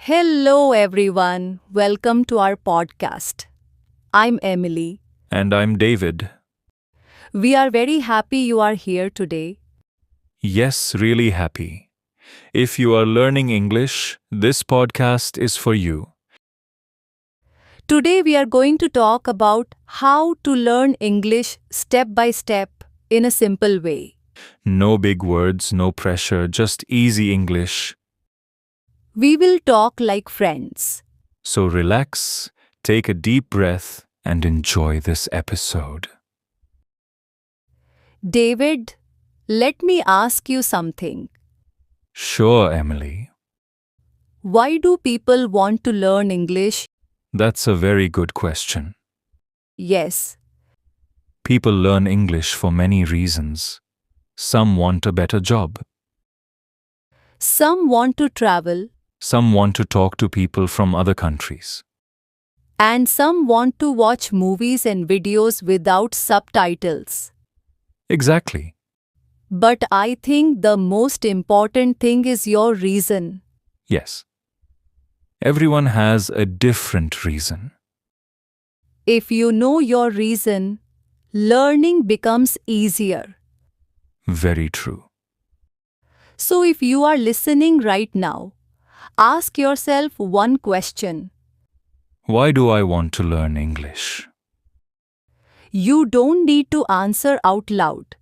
Hello, everyone. Welcome to our podcast. I'm Emily. And I'm David. We are very happy you are here today. Yes, really happy. If you are learning English, this podcast is for you. Today, we are going to talk about how to learn English step by step in a simple way. No big words, no pressure, just easy English. We will talk like friends. So relax, take a deep breath, and enjoy this episode. David, let me ask you something. Sure, Emily. Why do people want to learn English? That's a very good question. Yes, People learn English for many reasons. Some want a better job. some want to travel, Some want to talk to people from other countries. and some want to watch movies and videos without subtitles. Exactly. But I think the most important thing is your reason. Yes. Everyone has a different reason. If you know your reason, learning becomes easier. Very true. So if you are listening right now, ask yourself one question. Why do I want to learn English? You don't need to answer out loud.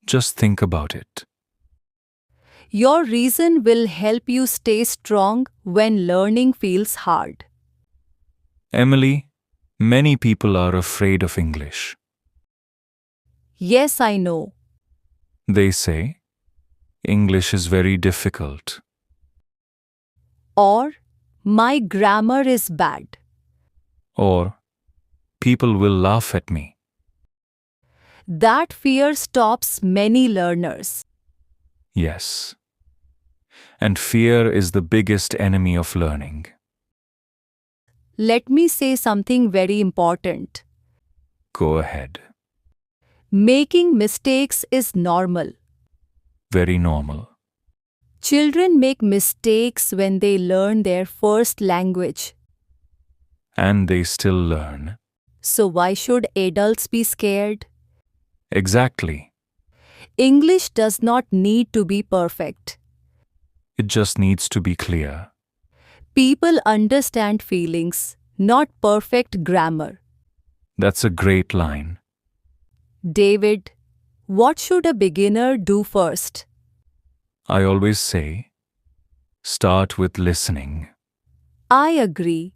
Just think about it. Your reason will help you stay strong when learning feels hard. Emily, many people are afraid of English. Yes, I know. They say, English is very difficult. Or, my grammar is bad. Or, people will laugh at me. That fear stops many learners. Yes. And fear is the biggest enemy of learning. Let me say something very important. Go ahead. Making mistakes is normal. Very normal. Children make mistakes when they learn their first language. And they still learn. So why should adults be scared? Exactly. English does not need to be perfect. It just needs to be clear. People understand feelings, not perfect grammar. That's a great line. David, what should a beginner do first? I always say, start with listening. I agree.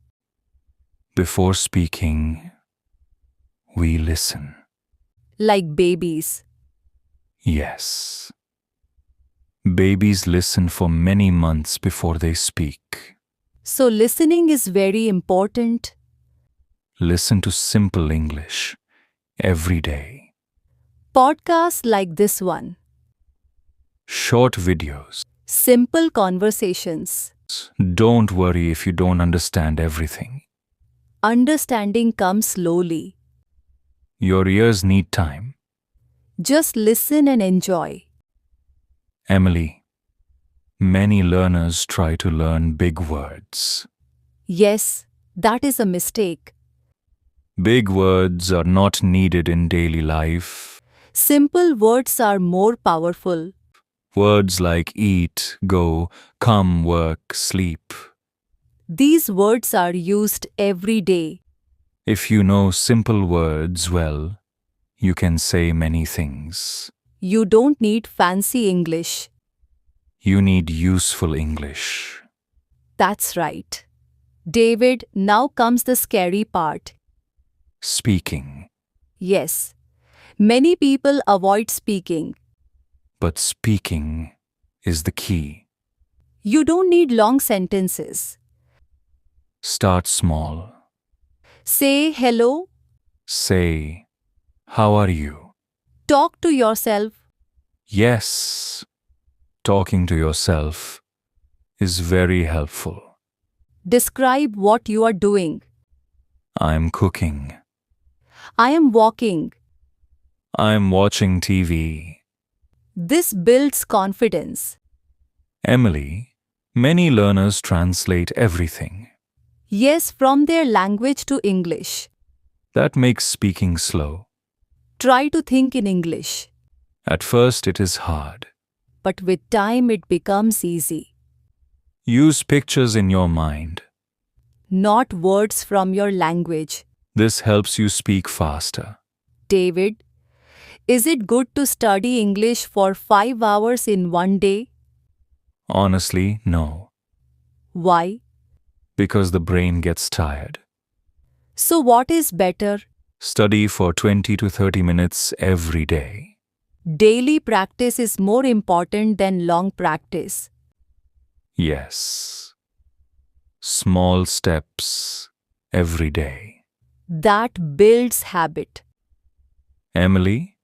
Before speaking, we listen. Like babies. Yes. Babies listen for many months before they speak. So listening is very important. Listen to simple English every day. Podcasts like this one. Short videos. Simple conversations. Don't worry if you don't understand everything. Understanding comes slowly. Your ears need time. Just listen and enjoy. Emily, many learners try to learn big words. Yes, that is a mistake. Big words are not needed in daily life. Simple words are more powerful. Words like eat, go, come, work, sleep. These words are used every day. If you know simple words well, you can say many things. You don't need fancy English. You need useful English. That's right. David, now comes the scary part. Speaking. Yes, many people avoid speaking. But speaking is the key. You don't need long sentences. Start small. Say hello. Say, how are you? Talk to yourself. Yes, talking to yourself is very helpful. Describe what you are doing. I'm cooking. I am walking. I'm watching TV. This builds confidence. Emily, Many learners translate everything. Yes, from their language to English. That makes speaking slow. Try to think in English. At first, it is hard. But with time, it becomes easy. Use pictures in your mind. Not words from your language. This helps you speak faster. David, is it good to study English for 5 hours in one day? Honestly, no. Why? Because the brain gets tired. So, what is better? Study for 20 to 30 minutes every day. Daily practice is more important than long practice. Yes. Small steps every day. That builds habit. Emily,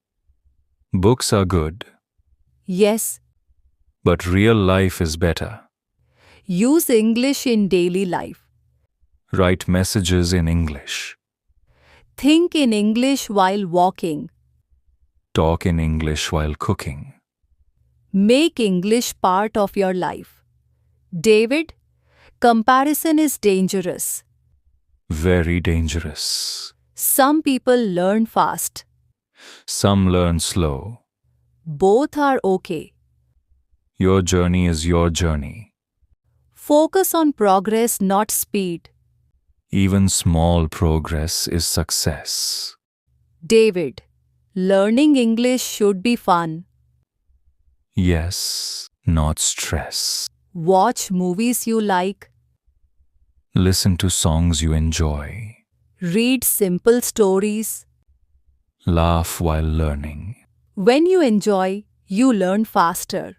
books are good, Yes, but real life is better. use English in daily life. Write messages in English. Think in English while walking. Talk in English while cooking. Make English part of your life. David, comparison is dangerous. Very dangerous. Some people learn fast. Some learn slow. Both are okay. Your journey is your journey. Focus on progress, not speed. Even small progress is success. David, learning English should be fun. Yes, not stress. Watch movies you like. Listen to songs you enjoy. Read simple stories. Laugh while learning. When you enjoy, you learn faster.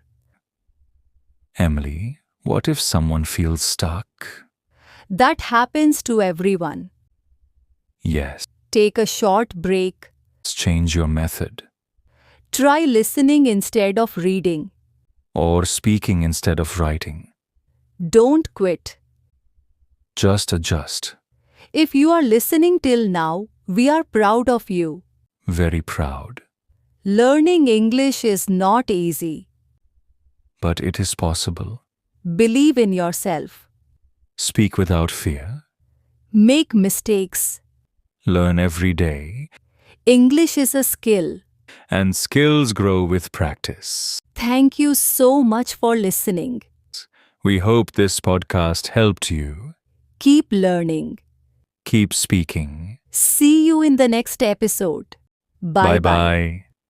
Emily, what if someone feels stuck? That happens to everyone. Yes, Take a short break. change your method. Try listening instead of reading. Or speaking instead of writing. Don't quit. Just adjust. If you are listening till now, we are proud of you. Very proud. Learning English is not easy. But it is possible. Believe in yourself. Speak without fear. Make mistakes. Learn every day. English is a skill. And skills grow with practice. Thank you so much for listening. We hope this podcast helped you. Keep learning. Keep speaking. See you in the next episode. Bye Bye bye.